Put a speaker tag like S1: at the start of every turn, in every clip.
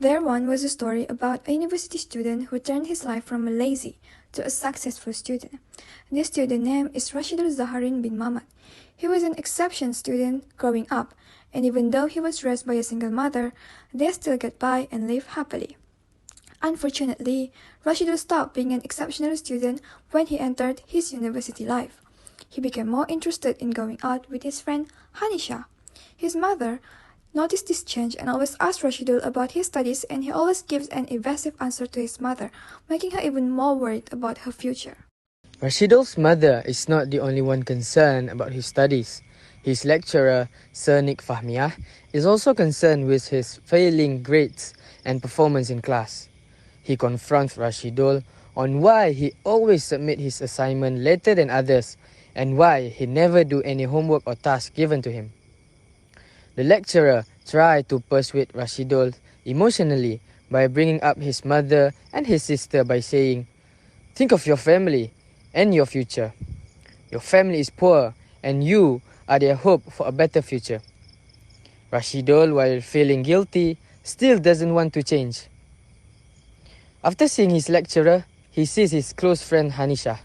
S1: There one was a story about a university student who turned his life from a lazy to a successful student. This student name is Rashidul Zaharin bin Mahmad. He was an exception student growing up, and even though he was raised by a single mother, they still get by and live happily. Unfortunately, Rashidul stopped being an exceptional student when he entered his university life. He became more interested in going out with his friend Hanisha. His mother noticed this change and always asked Rashidul about his studies, and he always gives an evasive answer to his mother, making her even more worried about her future.
S2: Rashidul's mother is not the only one concerned about his studies. His lecturer, Sir Nick Fahmiah, is also concerned with his failing grades and performance in class. He confronts Rashidul on why he always submit his assignment later than others and why he never do any homework or task given to him. The lecturer tried to persuade Rashidul emotionally by bringing up his mother and his sister by saying, "Think of your family and your future. Your family is poor and you are their hope for a better future." Rashidul, while feeling guilty, still doesn't want to change. After seeing his lecturer, he sees his close friend Hanisha.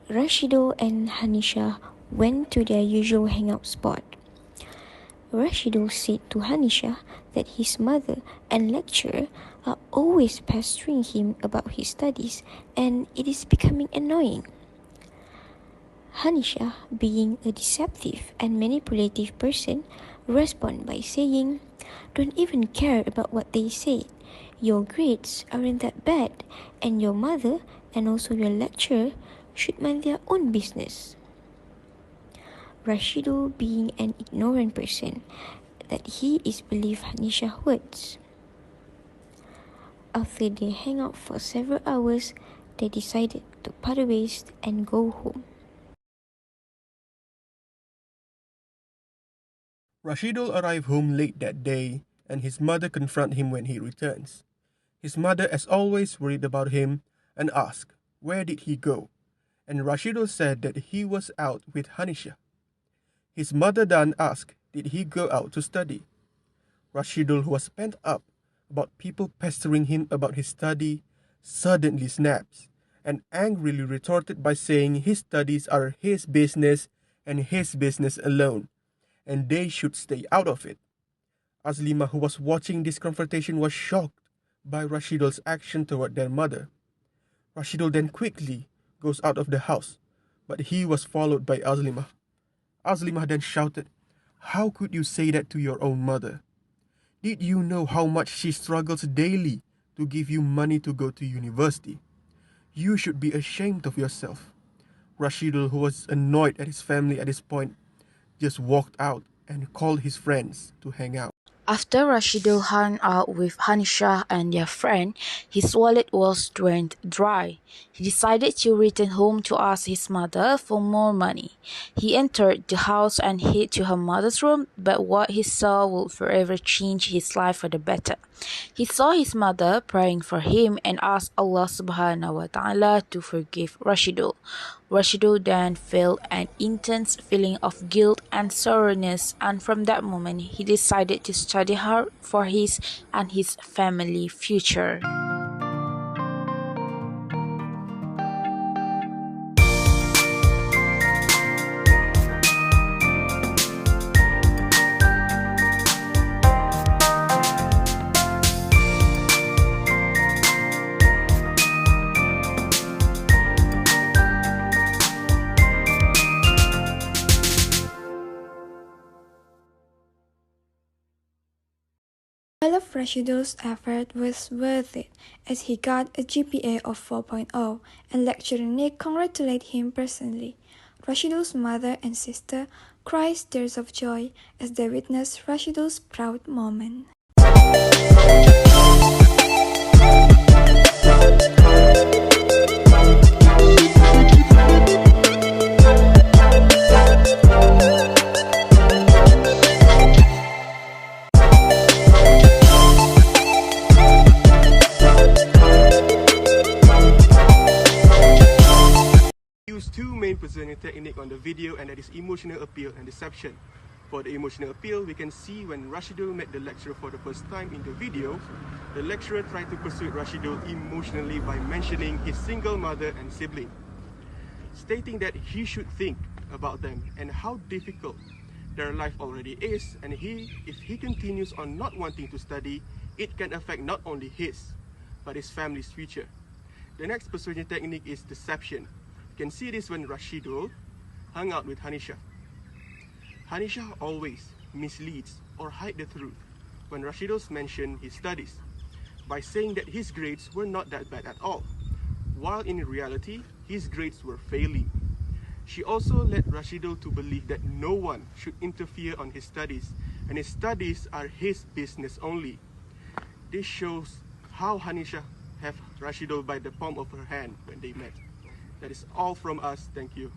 S3: Rashidul and Hanisha went to their usual hangout spot. Rashidul said to Hanisha that his mother and lecturer are always pestering him about his studies and it is becoming annoying. Hanisha, being a deceptive and manipulative person, responded by saying, "Don't even care about what they say. Your grades aren't that bad, and your mother and also your lecturer should mind their own business." Rashidul, being an ignorant person, that he is believed Hanisha's words. After they hang out for several hours, they decided to part ways and go home.
S4: Rashidul arrived home late that day, and his mother confronted him when he returns. His mother, as always, worried about him and asked, where did he go? And Rashidul said that he was out with Hanisha. His mother then asked, did he go out to study? Rashidul, who was pent up about people pestering him about his study, suddenly snaps and angrily retorted by saying his studies are his business and his business alone, and they should stay out of it. Azlima, who was watching this confrontation, was shocked by Rashidul's action toward their mother. Rashidul then quickly goes out of the house, but he was followed by Azlima. Azlima then shouted, "How could you say that to your own mother? Did you know how much she struggles daily to give you money to go to university? You should be ashamed of yourself." Rashidul, who was annoyed at his family at this point, just walked out and called his friends to hang out.
S5: After Rashidul hung out with Hanisha and their friend, his wallet was drained dry. He decided to return home to ask his mother for more money. He entered the house and hid to her mother's room, but what he saw would forever change his life for the better. He saw his mother praying for him and asked Allah subhanahu wa ta'ala to forgive Rashidul. Rashidul then felt an intense feeling of guilt and sorrowness, and from that moment he decided to study hard for his and his family future.
S1: All of Rashidul's effort was worth it, as he got a GPA of 4.0, and lecturer Nick congratulated him personally. Rashidul's mother and sister cried tears of joy as they witnessed Rashidul's proud moment.
S4: used two main persuasion techniques on the video, and that is emotional appeal and deception. For the emotional appeal, we can see when Rashidul met the lecturer for the first time in the video, the lecturer tried to persuade Rashidul emotionally by mentioning his single mother and sibling, stating that he should think about them and how difficult their life already is, and if he continues on not wanting to study, it can affect not only his, but his family's future. The next persuasion technique is deception. You can see this when Rashidul hung out with Hanisha. Hanisha always misleads or hide the truth when Rashidul mentioned his studies by saying that his grades were not that bad at all, while in reality, his grades were failing. She also led Rashidul to believe that no one should interfere on his studies, and his studies are his business only. This shows how Hanisha have Rashidul by the palm of her hand when they met. That is all from us. Thank you.